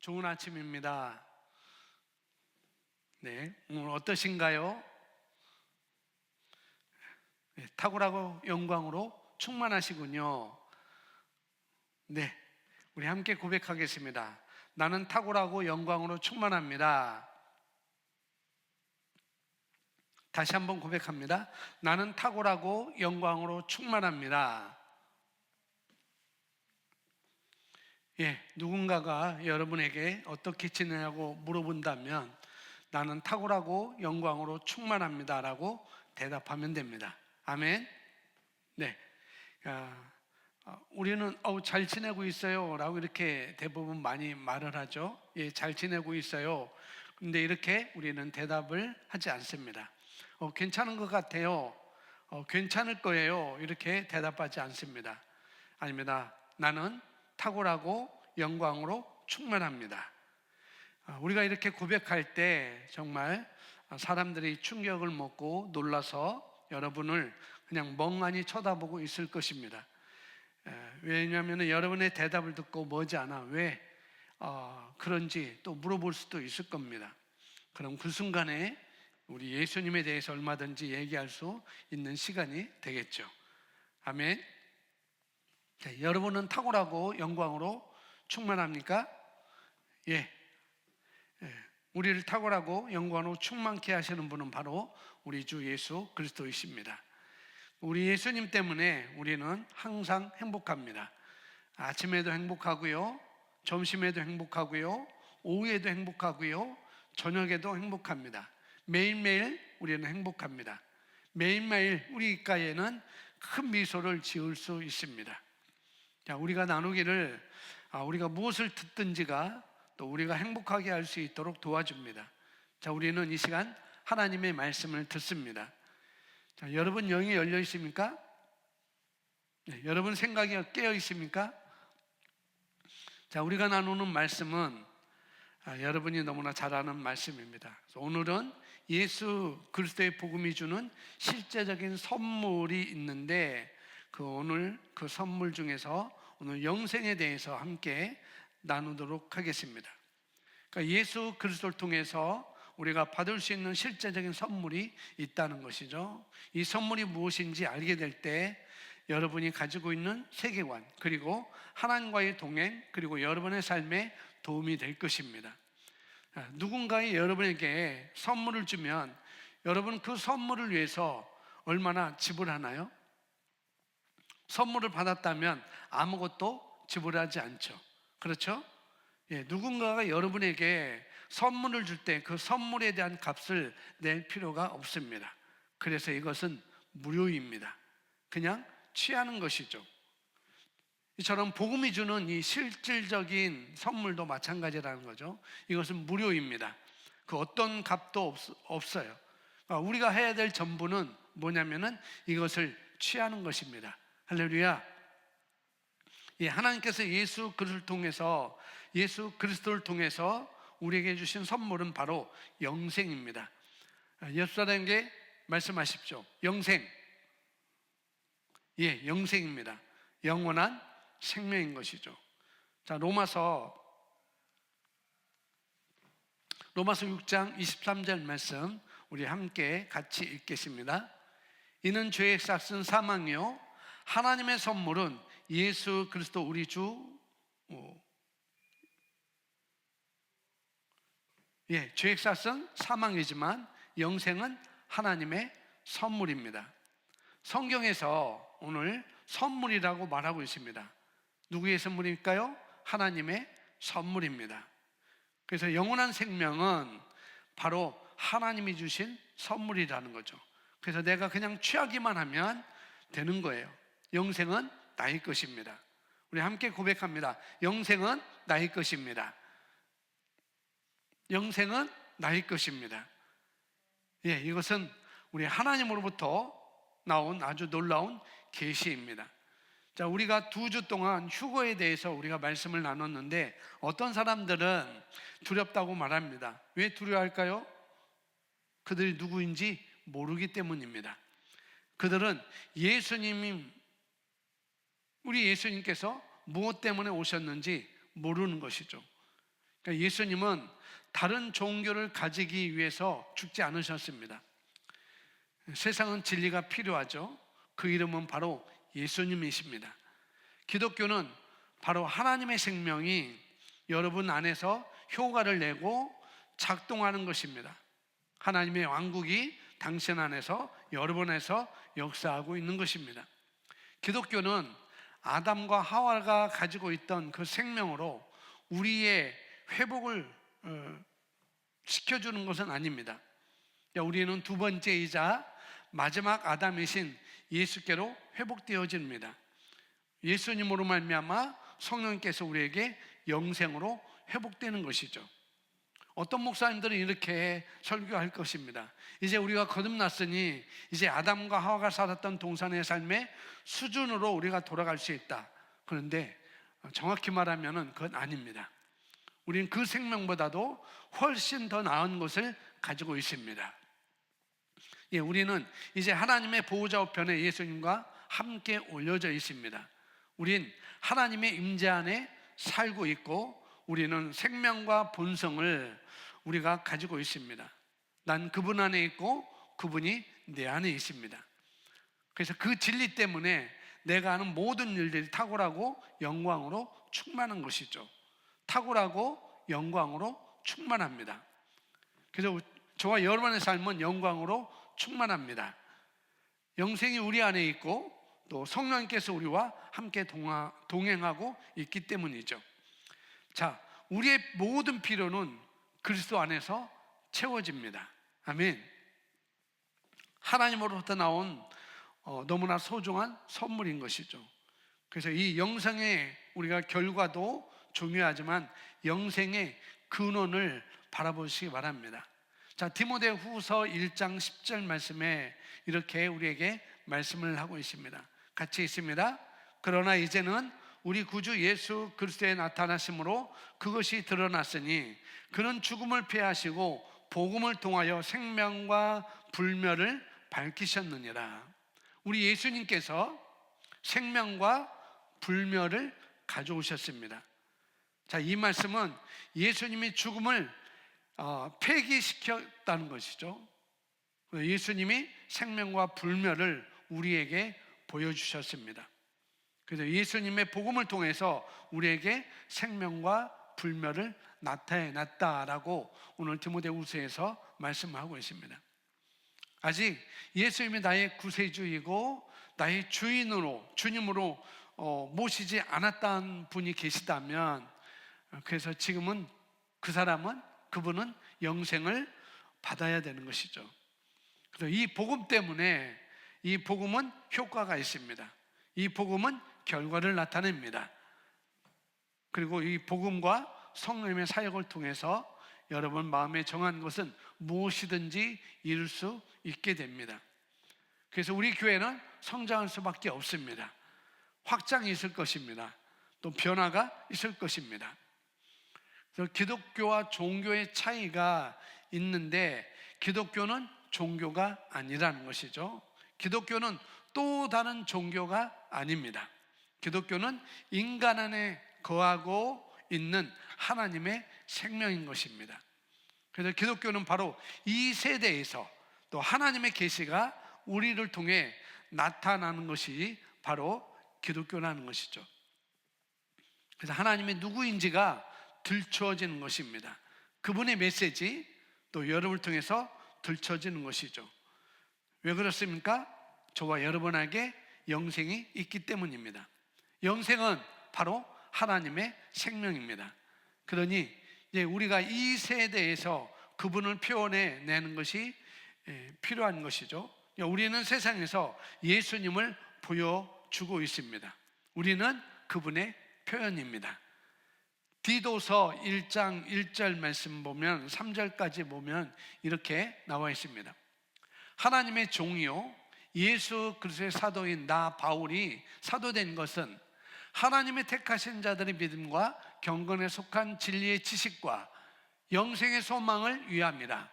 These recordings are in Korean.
좋은 아침입니다. 네, 오늘 어떠신가요? 네, 탁월하고 영광으로 충만하시군요. 네, 우리 함께 고백하겠습니다. 나는 탁월하고 영광으로 충만합니다. 다시 한번 고백합니다. 나는 탁월하고 영광으로 충만합니다. 예, 누군가가 여러분에게 어떻게 지내냐고 물어본다면 나는 탁월하고 영광으로 충만합니다 라고 대답하면 됩니다. 아멘. 네. 우리는 잘 지내고 있어요 라고 이렇게 대부분 많이 말을 하죠. 예, 잘 지내고 있어요. 근데 이렇게 우리는 대답을 하지 않습니다. 괜찮은 것 같아요. 괜찮을 거예요. 이렇게 대답하지 않습니다. 아닙니다. 나는 탁월하고 영광으로 충만합니다. 우리가 이렇게 고백할 때 정말 사람들이 충격을 먹고 놀라서 여러분을 그냥 멍하니 쳐다보고 있을 것입니다. 왜냐하면 여러분의 대답을 듣고 머지않아 왜 그런지 또 물어볼 수도 있을 겁니다. 그럼 그 순간에 우리 예수님에 대해서 얼마든지 얘기할 수 있는 시간이 되겠죠. 아멘. 자, 여러분은 탁월하고 영광으로 충만합니까? 예. 우리를 탁월하고 영광으로 충만케 하시는 분은 바로 우리 주 예수 그리스도이십니다. 우리 예수님 때문에 우리는 항상 행복합니다. 아침에도 행복하고요, 점심에도 행복하고요, 오후에도 행복하고요, 저녁에도 행복합니다. 매일매일 우리는 행복합니다. 매일매일 우리 입가에는 큰 미소를 지을 수 있습니다. 자, 우리가 나누기를 우리가 무엇을 듣든지가 또 우리가 행복하게 할 수 있도록 도와줍니다. 자, 우리는 이 시간 하나님의 말씀을 듣습니다. 자, 여러분 영이 열려 있습니까? 네, 여러분 생각이 깨어 있습니까? 자, 우리가 나누는 말씀은 여러분이 너무나 잘 아는 말씀입니다. 오늘은 예수 그리스도의 복음이 주는 실제적인 선물이 있는데 오늘 그 선물 중에서 오늘 영생에 대해서 함께 나누도록 하겠습니다. 그러니까 예수 그리스도를 통해서 우리가 받을 수 있는 실제적인 선물이 있다는 것이죠. 이 선물이 무엇인지 알게 될 때 여러분이 가지고 있는 세계관 그리고 하나님과의 동행 그리고 여러분의 삶에 도움이 될 것입니다. 누군가의 여러분에게 선물을 주면 여러분 그 선물을 위해서 얼마나 지불하나요? 선물을 받았다면 아무것도 지불하지 않죠. 그렇죠? 예, 누군가가 여러분에게 선물을 줄 때 그 선물에 대한 값을 낼 필요가 없습니다. 그래서 이것은 무료입니다. 그냥 취하는 것이죠. 이처럼 복음이 주는 이 실질적인 선물도 마찬가지라는 거죠. 이것은 무료입니다. 그 어떤 값도 없어요. 우리가 해야 될 전부는 뭐냐면은 이것을 취하는 것입니다. 할렐루야. 예, 하나님께서 예수 그리스도를 통해서 우리에게 주신 선물은 바로 영생입니다. 예수님께 말씀하십시오. 영생. 예, 영생입니다. 영원한 생명인 것이죠. 자, 로마서 6장 23절 말씀 우리 함께 같이 읽겠습니다. 이는 죄의 삭은 사망이요 하나님의 선물은 예수 그리스도 우리 주 죄의 삭은 사망이지만 영생은 하나님의 선물입니다. 성경에서 오늘 선물이라고 말하고 있습니다. 누구의 선물일까요? 하나님의 선물입니다. 그래서 영원한 생명은 바로 하나님이 주신 선물이라는 거죠. 그래서 내가 그냥 취하기만 하면 되는 거예요. 영생은 나의 것입니다. 우리 함께 고백합니다. 영생은 나의 것입니다. 영생은 나의 것입니다. 예, 이것은 우리 하나님으로부터 나온 아주 놀라운 계시입니다. 자, 우리가 2주 동안 휴거에 대해서 우리가 말씀을 나눴는데 어떤 사람들은 두렵다고 말합니다. 왜 두려워할까요? 그들이 누구인지 모르기 때문입니다. 그들은 우리 예수님께서 무엇 때문에 오셨는지 모르는 것이죠. 그러니까 예수님은 다른 종교를 가지기 위해서 죽지 않으셨습니다. 세상은 진리가 필요하죠. 그 이름은 바로 예수님이십니다. 기독교는 바로 하나님의 생명이 여러분 안에서 효과를 내고 작동하는 것입니다. 하나님의 왕국이 당신 안에서, 여러분 안에서 역사하고 있는 것입니다. 기독교는 아담과 하와가 가지고 있던 그 생명으로 우리의 회복을 시켜주는 것은 아닙니다. 우리는 두 번째이자 마지막 아담이신 예수께로 회복되어집니다. 예수님으로 말미암아 성령께서 우리에게 영생으로 회복되는 것이죠. 어떤 목사님들은 이렇게 설교할 것입니다. 이제 우리가 거듭났으니 이제 아담과 하와가 살았던 동산의 삶의 수준으로 우리가 돌아갈 수 있다. 그런데 정확히 말하면 그건 아닙니다. 우리는 그 생명보다도 훨씬 더 나은 것을 가지고 있습니다. 우리는 이제 하나님의 보호자 우편에 예수님과 함께 올려져 있습니다. 우린 하나님의 임재 안에 살고 있고 우리는 생명과 본성을 우리가 가지고 있습니다. 난 그분 안에 있고 그분이 내 안에 있습니다. 그래서 그 진리 때문에 내가 하는 모든 일들이 탁월하고 영광으로 충만한 것이죠. 탁월하고 영광으로 충만합니다. 그래서 저와 여러분의 삶은 영광으로 충만합니다. 영생이 우리 안에 있고 또 성령님께서 우리와 함께 동행하고 있기 때문이죠. 자, 우리의 모든 필요는 그리스도 안에서 채워집니다. 아멘. 하나님으로부터 나온 너무나 소중한 선물인 것이죠. 그래서 이 영생의 우리가 결과도 중요하지만 영생의 근원을 바라보시기 바랍니다. 자, 디모데후서 1장 10절 말씀에 이렇게 우리에게 말씀을 하고 있습니다. 같이 있습니다. 그러나 이제는 우리 구주 예수 그리스도의 나타나심으로 그것이 드러났으니 그는 죽음을 패하시고 복음을 통하여 생명과 불멸을 밝히셨느니라. 우리 예수님께서 생명과 불멸을 가져오셨습니다. 자, 이 말씀은 예수님이 죽음을 폐기시켰다는 것이죠. 예수님이 생명과 불멸을 우리에게 보여주셨습니다. 그래서 예수님의 복음을 통해서 우리에게 생명과 불멸을 나타내놨다라고 오늘 디모데후서에서 말씀하고 있습니다. 아직 예수님이 나의 구세주이고 나의 주님으로 모시지 않았다는 분이 계시다면, 그래서 지금은 그분은 영생을 받아야 되는 것이죠. 그래서 이 복음 때문에, 이 복음은 효과가 있습니다. 이 복음은 결과를 나타냅니다. 그리고 이 복음과 성령의 사역을 통해서 여러분 마음에 정한 것은 무엇이든지 이룰 수 있게 됩니다. 그래서 우리 교회는 성장할 수밖에 없습니다. 확장이 있을 것입니다. 또 변화가 있을 것입니다. 그래서 기독교와 종교의 차이가 있는데 기독교는 종교가 아니라는 것이죠. 기독교는 또 다른 종교가 아닙니다. 기독교는 인간 안에 거하고 있는 하나님의 생명인 것입니다. 그래서 기독교는 바로 이 세대에서 또 하나님의 계시가 우리를 통해 나타나는 것이 바로 기독교라는 것이죠. 그래서 하나님의 누구인지가 들춰지는 것입니다. 그분의 메시지 또 여러분을 통해서 들춰지는 것이죠. 왜 그렇습니까? 저와 여러분에게 영생이 있기 때문입니다. 영생은 바로 하나님의 생명입니다. 그러니 이제 우리가 이 세대에서 그분을 표현해내는 것이 필요한 것이죠. 우리는 세상에서 예수님을 보여주고 있습니다. 우리는 그분의 표현입니다. 디도서 1장 1절 말씀 보면 3절까지 보면 이렇게 나와 있습니다. 하나님의 종이요 예수 그리스도의 사도인 나 바울이 사도된 것은 하나님의 택하신 자들의 믿음과 경건에 속한 진리의 지식과 영생의 소망을 위함이라.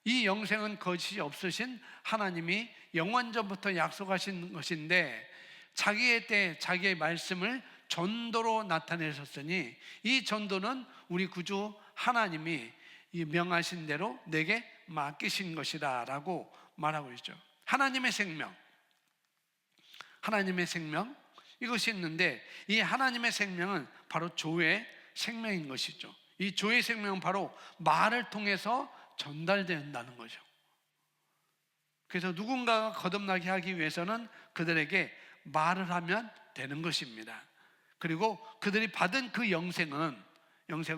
이 영생은 거짓이 없으신 하나님이 영원전부터 약속하신 것인데 자기의 때 자기의 말씀을 전도로 나타내셨으니 이 전도는 우리 구주 하나님이 이 명하신 대로 내게 맡기신 것이다 라고 말하고 있죠. 하나님의 생명, 하나님의 생명, 이것이 있는데 이 하나님의 생명은 바로 조의 생명인 것이죠. 이 조의 생명은 바로 말을 통해서 전달된다는 거죠. 그래서 누군가가 거듭나게 하기 위해서는 그들에게 말을 하면 되는 것입니다. 그리고 그들이 받은 그 영생은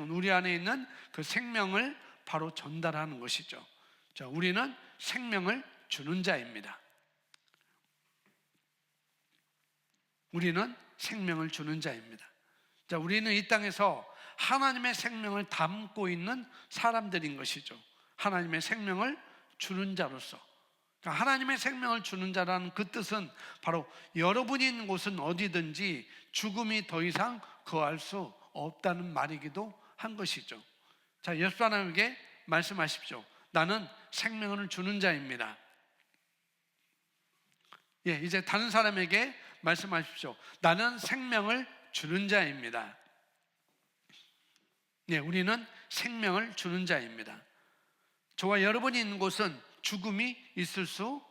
우리 안에 있는 그 생명을 바로 전달하는 것이죠. 자, 우리는 생명을 주는 자입니다. 우리는 생명을 주는 자입니다. 자, 우리는 이 땅에서 하나님의 생명을 담고 있는 사람들인 것이죠. 하나님의 생명을 주는 자로서. 그러니까 하나님의 생명을 주는 자라는 그 뜻은 바로 여러분이 있는 곳은 어디든지 죽음이 더 이상 거할 수 없다는 말이기도 한 것이죠. 자, 옆 사람에게 말씀하십시오. 나는 생명을 주는 자입니다. 예, 이제 다른 사람에게 말씀하십시오. 나는 생명을 주는 자입니다. 예, 우리는 생명을 주는 자입니다. 저와 여러분이 있는 곳은 죽음이 있을 수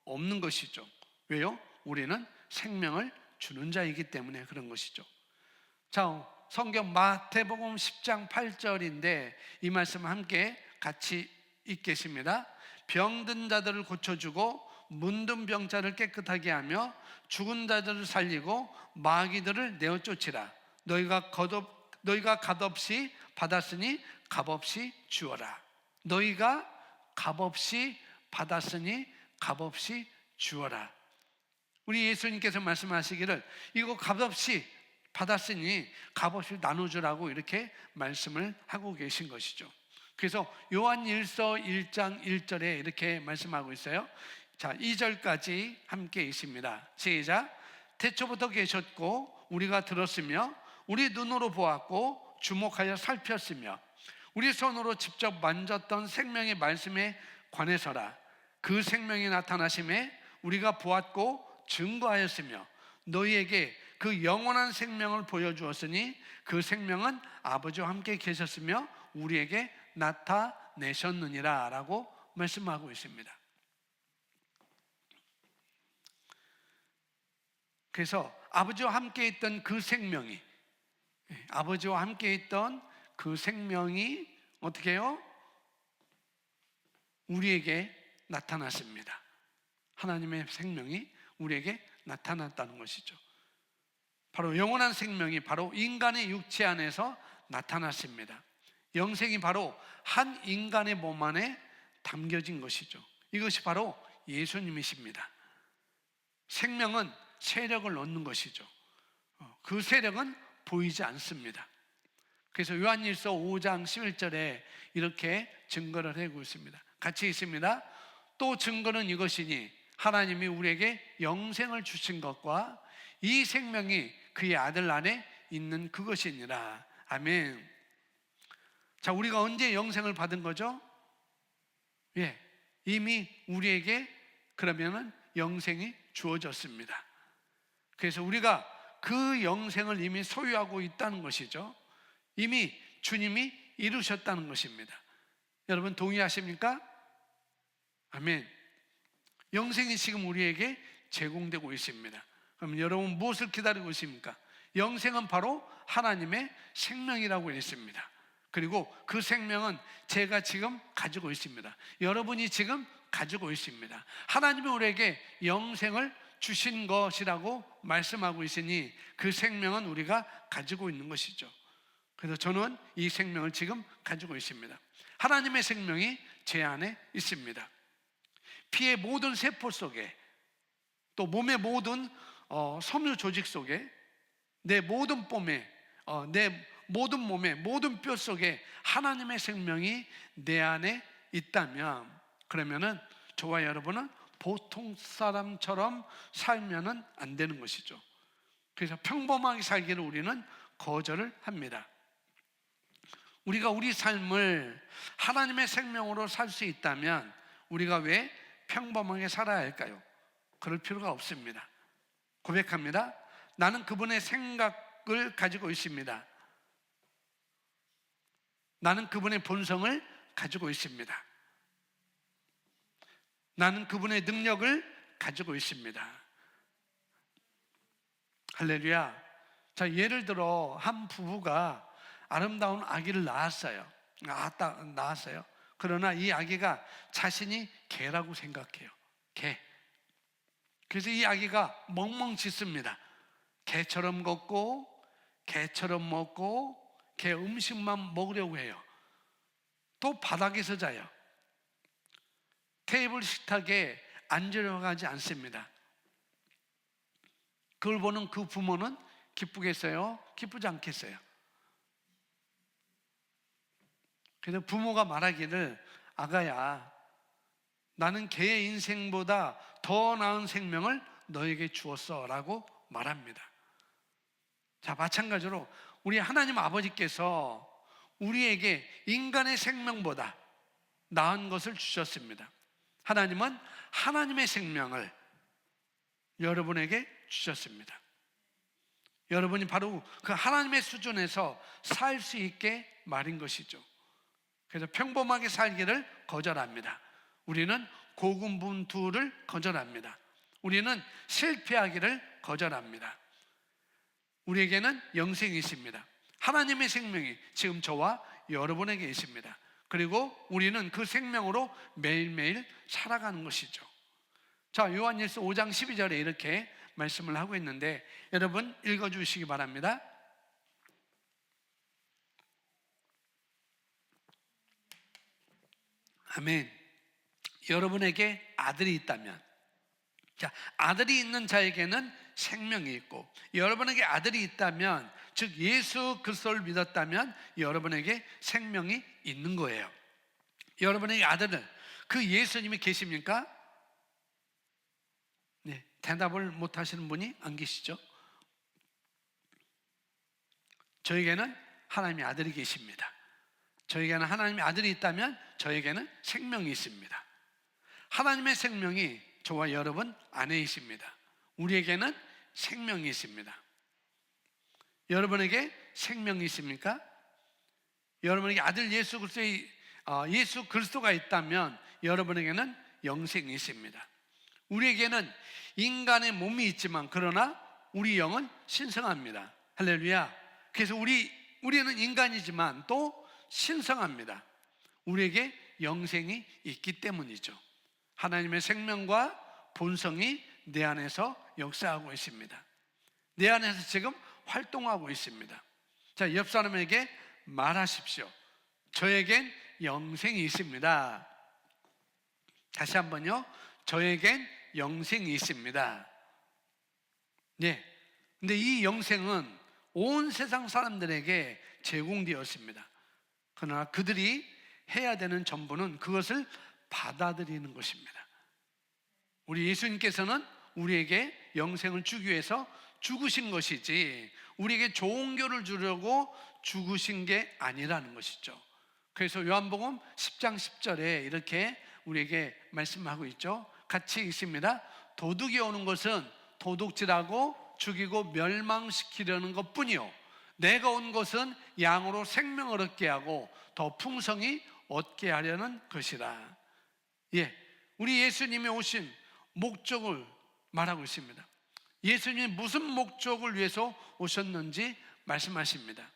없는 것이죠. 왜요? 우리는 생명을 주는 자이기 때문에 그런 것이죠. 자, 성경 마태복음 10장 8절인데 이 말씀 함께 같이 읽겠습니다. 병든 자들을 고쳐주고 문든 병자를 깨끗하게 하며 죽은 자들을 살리고 마귀들을 내어 쫓으라. 너희가 값없이 받았으니 값없이 주어라. 너희가 값없이 받았으니 값없이 주어라. 우리 예수님께서 말씀하시기를 이거 값없이 받았으니 값없이 나눠주라고 이렇게 말씀을 하고 계신 것이죠. 그래서 요한일서 1장 1절에 이렇게 말씀하고 있어요. 자, 2절까지 함께 있습니다. 시작. 태초부터 계셨고 우리가 들었으며 우리 눈으로 보았고 주목하여 살폈으며 우리 손으로 직접 만졌던 생명의 말씀에 관해서라. 그 생명이 나타나심에 우리가 보았고 증거하였으며 너희에게 그 영원한 생명을 보여주었으니 그 생명은 아버지와 함께 계셨으며 우리에게 나타내셨느니라 라고 말씀하고 있습니다. 그래서 아버지와 함께 있던 그 생명이 어떻게 해요? 우리에게 나타났습니다. 하나님의 생명이 우리에게 나타났다는 것이죠. 바로 영원한 생명이 바로 인간의 육체 안에서 나타났습니다. 영생이 바로 한 인간의 몸 안에 담겨진 것이죠. 이것이 바로 예수님이십니다. 생명은 세력을 얻는 것이죠. 그 세력은 보이지 않습니다. 그래서 요한일서 5장 11절에 이렇게 증거를 하고 있습니다. 같이 있습니다. 또 증거는 이것이니 하나님이 우리에게 영생을 주신 것과 이 생명이 그의 아들 안에 있는 그것이니라. 아멘. 자, 우리가 언제 영생을 받은 거죠? 예, 이미 우리에게 그러면은 영생이 주어졌습니다. 그래서 우리가 그 영생을 이미 소유하고 있다는 것이죠. 이미 주님이 이루셨다는 것입니다. 여러분 동의하십니까? 아멘. 영생이 지금 우리에게 제공되고 있습니다. 그럼 여러분 무엇을 기다리고 있습니까? 영생은 바로 하나님의 생명이라고 했습니다. 그리고 그 생명은 제가 지금 가지고 있습니다. 여러분이 지금 가지고 있습니다. 하나님이 우리에게 영생을 주신 것이라고 말씀하고 있으니 그 생명은 우리가 가지고 있는 것이죠. 그래서 저는 이 생명을 지금 가지고 있습니다. 하나님의 생명이 제 안에 있습니다. 피의 모든 세포 속에 또 몸의 모든 섬유 조직 속에 내 모든 몸에 모든 뼈 속에 하나님의 생명이 내 안에 있다면 그러면은 저와 여러분은 보통 사람처럼 살면은 안 되는 것이죠. 그래서 평범하게 살기를 우리는 거절을 합니다. 우리가 우리 삶을 하나님의 생명으로 살 수 있다면 우리가 왜 평범하게 살아야 할까요? 그럴 필요가 없습니다. 고백합니다. 나는 그분의 생각을 가지고 있습니다. 나는 그분의 본성을 가지고 있습니다. 나는 그분의 능력을 가지고 있습니다. 할렐루야. 자, 예를 들어 한 부부가 아름다운 아기를 낳았어요. 그러나 이 아기가 자신이 개라고 생각해요. 개. 그래서 이 아기가 멍멍 짖습니다. 개처럼 걷고 개처럼 먹고 개 음식만 먹으려고 해요. 또 바닥에서 자요. 테이블 식탁에 앉으려고 하지 않습니다. 그걸 보는 그 부모는 기쁘겠어요? 기쁘지 않겠어요? 그래서 부모가 말하기를, 아가야, 나는 개의 인생보다 더 나은 생명을 너에게 주었어 라고 말합니다. 자, 마찬가지로 우리 하나님 아버지께서 우리에게 인간의 생명보다 나은 것을 주셨습니다. 하나님은 하나님의 생명을 여러분에게 주셨습니다. 여러분이 바로 그 하나님의 수준에서 살 수 있게 말인 것이죠. 그래서 평범하게 살기를 거절합니다. 우리는 고군분투를 거절합니다. 우리는 실패하기를 거절합니다. 우리에게는 영생이 있습니다. 하나님의 생명이 지금 저와 여러분에게 있습니다. 그리고 우리는 그 생명으로 매일매일 살아가는 것이죠. 자, 요한일서 5장 12절에 이렇게 말씀을 하고 있는데 여러분 읽어주시기 바랍니다. 아멘. 여러분에게 아들이 있다면, 자, 아들이 있는 자에게는 생명이 있고, 여러분에게 아들이 있다면, 즉 예수 그리스도를 믿었다면 여러분에게 생명이 있는 거예요. 여러분에게 아들은 그 예수님이 계십니까? 네, 대답을 못 하시는 분이 안 계시죠? 저에게는 하나님의 아들이 계십니다. 저에게는 하나님의 아들이 있다면 저에게는 생명이 있습니다. 하나님의 생명이 저와 여러분 안에 있습니다. 우리에게는 생명이 있습니다. 여러분에게 생명이 있습니까? 여러분에게 아들 예수 그리스도가 있다면 여러분에게는 영생이 있습니다. 우리에게는 인간의 몸이 있지만 그러나 우리 영은 신성합니다. 할렐루야. 그래서 우리는 인간이지만 또 신성합니다. 우리에게 영생이 있기 때문이죠. 하나님의 생명과 본성이 내 안에서 역사하고 있습니다. 내 안에서 지금 활동하고 있습니다. 자, 옆 사람에게 말하십시오. 저에겐 영생이 있습니다. 다시 한번요. 저에겐 영생이 있습니다. 네. 근데 이 영생은 온 세상 사람들에게 제공되었습니다. 그러나 그들이 해야 되는 전부는 그것을 받아들이는 것입니다. 우리 예수님께서는 우리에게 영생을 주기 위해서 죽으신 것이지 우리에게 좋은 교를 주려고 죽으신 게 아니라는 것이죠. 그래서 요한복음 10장 10절에 이렇게 우리에게 말씀하고 있죠. 같이 읽습니다. 도둑이 오는 것은 도둑질하고 죽이고 멸망시키려는 것뿐이요 내가 온 것은 양으로 생명을 얻게 하고 더 풍성히 얻게 하려는 것이라. 예, 우리 예수님이 오신 목적을 말하고 있습니다. 예수님이 무슨 목적을 위해서 오셨는지 말씀하십니다.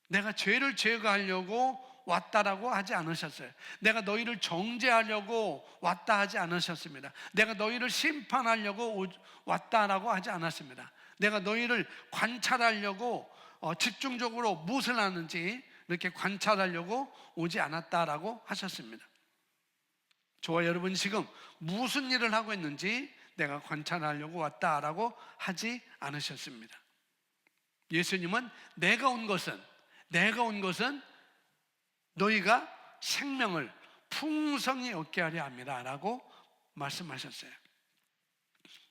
내가 죄를 제거하려고 왔다라고 하지 않으셨어요. 내가 너희를 정죄하려고 왔다 하지 않으셨습니다. 내가 너희를 심판하려고 왔다라고 하지 않았습니다. 내가 너희를 관찰하려고 집중적으로 무엇을 하는지 이렇게 관찰하려고 오지 않았다라고 하셨습니다. 저와 여러분이 지금 무슨 일을 하고 있는지 내가 관찰하려고 왔다라고 하지 않으셨습니다. 예수님은 내가 온 것은 너희가 생명을 풍성히 얻게 하려 합니다 라고 말씀하셨어요.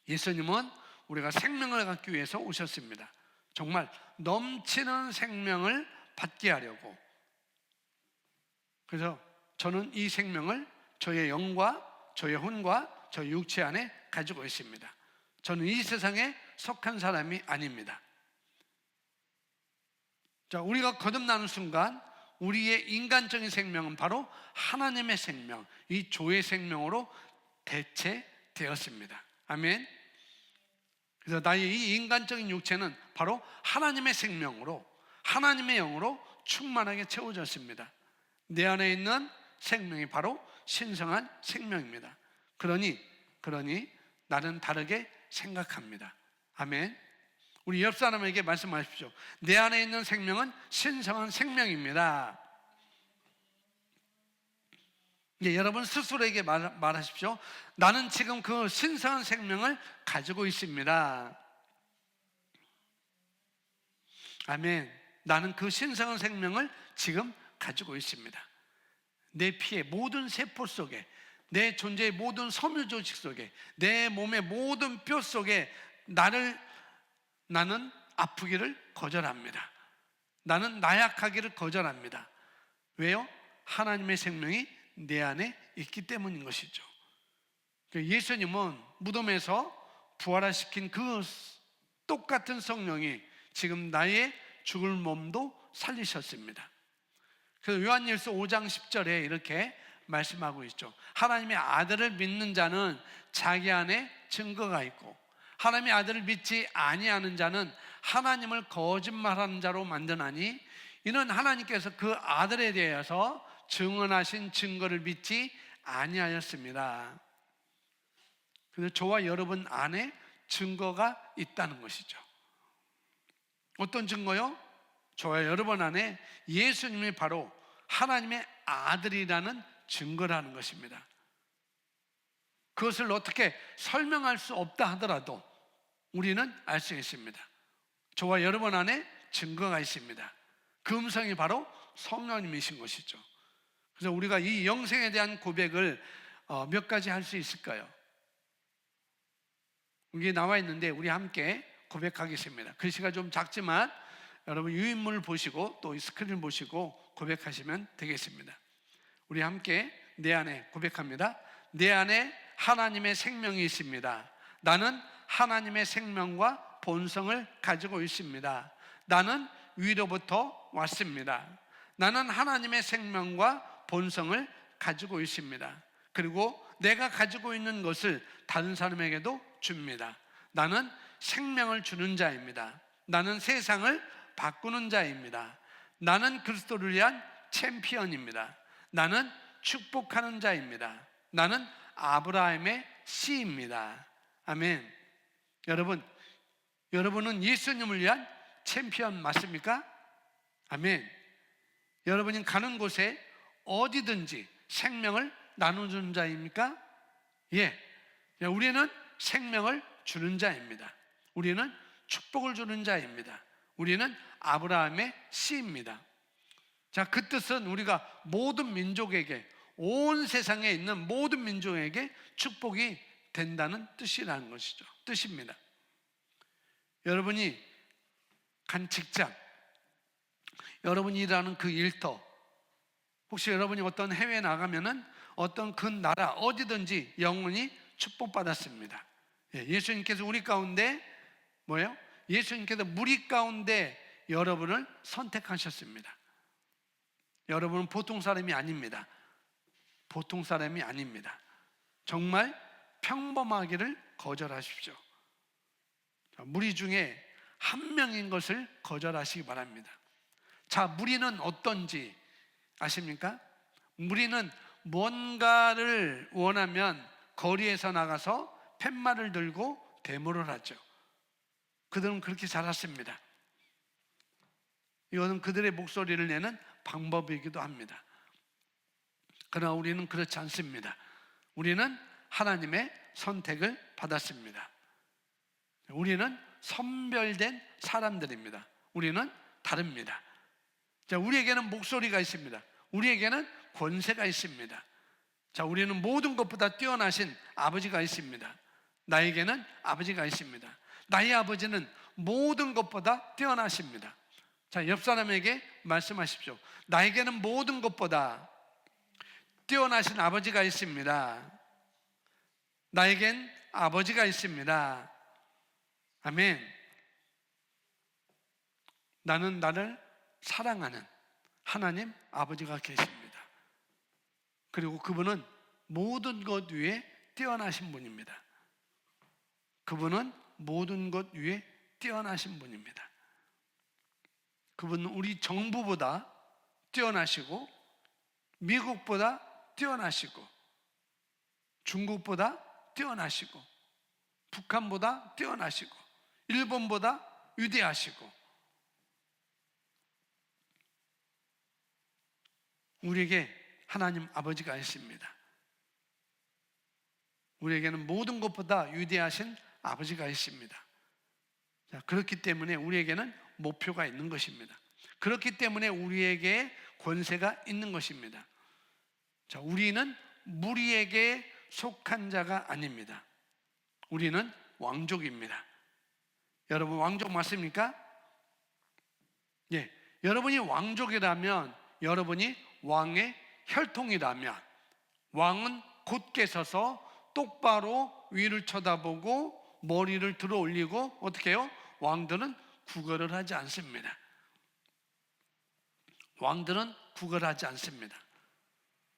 예수님은 우리가 생명을 갖기 위해서 오셨습니다. 정말 넘치는 생명을 받게 하려고. 그래서 저는 이 생명을 저의 영과 저의 혼과 저의 육체 안에 가지고 있습니다. 저는 이 세상에 속한 사람이 아닙니다. 자, 우리가 거듭나는 순간 우리의 인간적인 생명은 바로 하나님의 생명, 이 조의 생명으로 대체되었습니다. 아멘. 그래서 나의 이 인간적인 육체는 바로 하나님의 생명으로, 하나님의 영으로 충만하게 채워졌습니다. 내 안에 있는 생명이 바로 신성한 생명입니다. 그러니 나는 다르게 생각합니다. 아멘. 우리 옆 사람에게 말씀하십시오. 내 안에 있는 생명은 신성한 생명입니다. 이제 여러분 스스로에게 말하십시오. 나는 지금 그 신성한 생명을 가지고 있습니다. 아멘. 나는 그 신성한 생명을 지금 가지고 있습니다. 내 피의 모든 세포 속에, 내 존재의 모든 섬유 조직 속에, 내 몸의 모든 뼈 속에 나는 아프기를 거절합니다. 나는 나약하기를 거절합니다. 왜요? 하나님의 생명이 내 안에 있기 때문인 것이죠. 예수님은 무덤에서 부활시킨 그 똑같은 성령이 지금 나의 죽을 몸도 살리셨습니다. 그래서 요한일서 5장 10절에 이렇게 말씀하고 있죠. 하나님의 아들을 믿는 자는 자기 안에 증거가 있고, 하나님의 아들을 믿지 아니하는 자는 하나님을 거짓말하는 자로 만드나니, 이는 하나님께서 그 아들에 대해서 증언하신 증거를 믿지 아니하였습니다. 그래서 저와 여러분 안에 증거가 있다는 것이죠. 어떤 증거요? 저와 여러분 안에 예수님이 바로 하나님의 아들이라는 증거라는 것입니다. 그것을 어떻게 설명할 수 없다 하더라도 우리는 알 수 있습니다. 저와 여러분 안에 증거가 있습니다. 그 음성이 바로 성령님이신 것이죠. 그래서 우리가 이 영생에 대한 고백을 몇 가지 할 수 있을까요? 여기 나와 있는데 우리 함께 고백하겠습니다. 글씨가 좀 작지만 여러분 유인물 보시고 또 스크린 보시고 고백하시면 되겠습니다. 우리 함께 내 안에 고백합니다. 내 안에 하나님의 생명이 있습니다. 나는 하나님의 생명과 본성을 가지고 있습니다. 나는 위로부터 왔습니다. 나는 하나님의 생명과 본성을 가지고 있습니다. 그리고 내가 가지고 있는 것을 다른 사람에게도 줍니다. 나는 생명을 주는 자입니다. 나는 세상을 바꾸는 자입니다. 나는 그리스도를 위한 챔피언입니다. 나는 축복하는 자입니다. 나는 아브라함의 씨입니다. 아멘. 여러분은 예수님을 위한 챔피언 맞습니까? 아멘. 여러분이 가는 곳에 어디든지 생명을 나누는 자입니까? 예. 우리는 생명을 주는 자입니다. 우리는 축복을 주는 자입니다. 우리는 아브라함의 씨입니다. 자, 그 뜻은 우리가 모든 민족에게, 온 세상에 있는 모든 민족에게 축복이 된다는 뜻이라는 것이죠. 뜻입니다. 여러분이 간 직장, 여러분이 일하는 그 일터, 혹시 여러분이 어떤 해외에 나가면은 어떤 그 나라 어디든지 영원히 축복받았습니다. 예수님께서 우리 가운데 뭐예요? 예수님께서 무리 가운데 여러분을 선택하셨습니다. 여러분은 보통 사람이 아닙니다. 보통 사람이 아닙니다. 정말 평범하기를 거절하십시오. 무리 중에 한 명인 것을 거절하시기 바랍니다. 자, 무리는 어떤지 아십니까? 무리는 뭔가를 원하면 거리에서 나가서 팻말을 들고 데모를 하죠. 그들은 그렇게 자랐습니다. 이것은 그들의 목소리를 내는 방법이기도 합니다. 그러나 우리는 그렇지 않습니다. 우리는 하나님의 선택을 받았습니다. 우리는 선별된 사람들입니다. 우리는 다릅니다. 자, 우리에게는 목소리가 있습니다. 우리에게는 권세가 있습니다. 자, 우리는 모든 것보다 뛰어나신 아버지가 있습니다. 나에게는 아버지가 있습니다. 나의 아버지는 모든 것보다 뛰어나십니다. 자, 옆 사람에게 말씀하십시오. 나에게는 모든 것보다 뛰어나신 아버지가 있습니다. 나에겐 아버지가 있습니다. 아멘. 나는 나를 사랑하는, 하나님 아버지가 계십니다. 그리고 그분은 모든 것 위에 뛰어나신 분입니다. 그분은 모든 것 위에 뛰어나신 분입니다. 그분은 우리 정부보다 뛰어나시고, 미국보다 뛰어나시고, 중국보다 뛰어나시고, 북한보다 뛰어나시고, 일본보다 위대하시고, 우리에게 하나님 아버지가 있습니다. 우리에게는 모든 것보다 위대하신 아버지가 있습니다. 자, 그렇기 때문에 우리에게는 목표가 있는 것입니다. 그렇기 때문에 우리에게 권세가 있는 것입니다. 자, 우리는 무리에게 속한 자가 아닙니다. 우리는 왕족입니다. 여러분 왕족 맞습니까? 예, 여러분이 왕족이라면, 여러분이 왕의 혈통이라면, 왕은 곧게 서서 똑바로 위를 쳐다보고 머리를 들어 올리고, 어떻게 해요? 왕들은 구걸을 하지 않습니다. 왕들은 구걸하지 않습니다.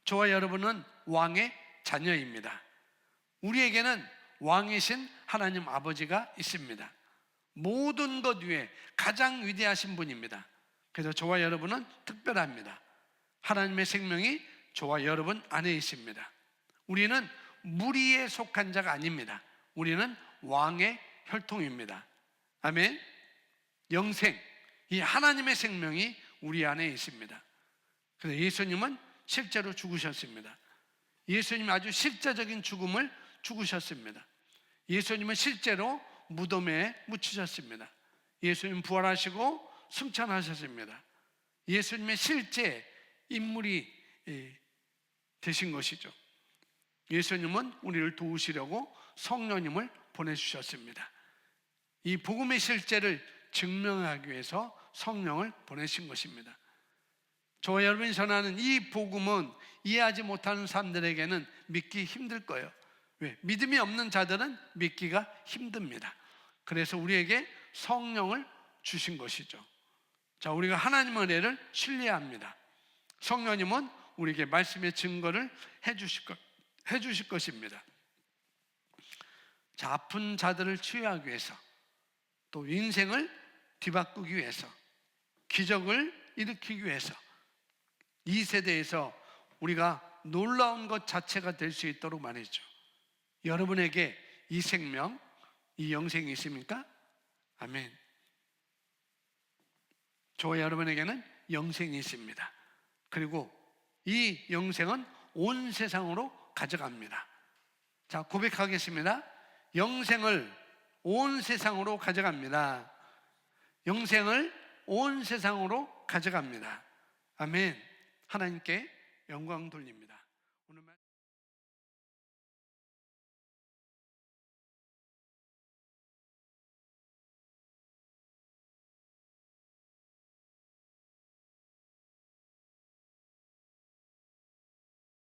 저와 여러분은 왕의 자녀입니다. 우리에게는 왕이신 하나님 아버지가 있습니다. 모든 것 위에 가장 위대하신 분입니다. 그래서 저와 여러분은 특별합니다. 하나님의 생명이 저와 여러분 안에 있습니다. 우리는 무리에 속한 자가 아닙니다. 우리는 왕의 혈통입니다. 아멘. 영생, 이 하나님의 생명이 우리 안에 있습니다. 그래서 예수님은 실제로 죽으셨습니다. 예수님은 아주 실제적인 죽음을 죽으셨습니다. 예수님은 실제로 무덤에 묻히셨습니다. 예수님 부활하시고 승천하셨습니다. 예수님의 실제 인물이 되신 것이죠. 예수님은 우리를 도우시려고 성령님을 보내주셨습니다. 이 복음의 실제를 증명하기 위해서 성령을 보내신 것입니다. 저와 여러분이 전하는 이 복음은 이해하지 못하는 사람들에게는 믿기 힘들 거예요. 왜? 믿음이 없는 자들은 믿기가 힘듭니다. 그래서 우리에게 성령을 주신 것이죠. 자, 우리가 하나님의 은혜를 신뢰합니다. 성령님은 우리에게 말씀의 증거를 해주실 것입니다. 자, 아픈 자들을 치유하기 위해서, 또 인생을 뒤바꾸기 위해서, 기적을 일으키기 위해서, 이 세대에서 우리가 놀라운 것 자체가 될 수 있도록 말이죠. 여러분에게 이 생명, 이 영생이 있습니까? 아멘. 저와 여러분에게는 영생이 있습니다. 그리고 이 영생은 온 세상으로 가져갑니다. 자, 고백하겠습니다. 영생을 온 세상으로 가져갑니다. 영생을 온 세상으로 가져갑니다. 아멘. 하나님께 영광 돌립니다. 오늘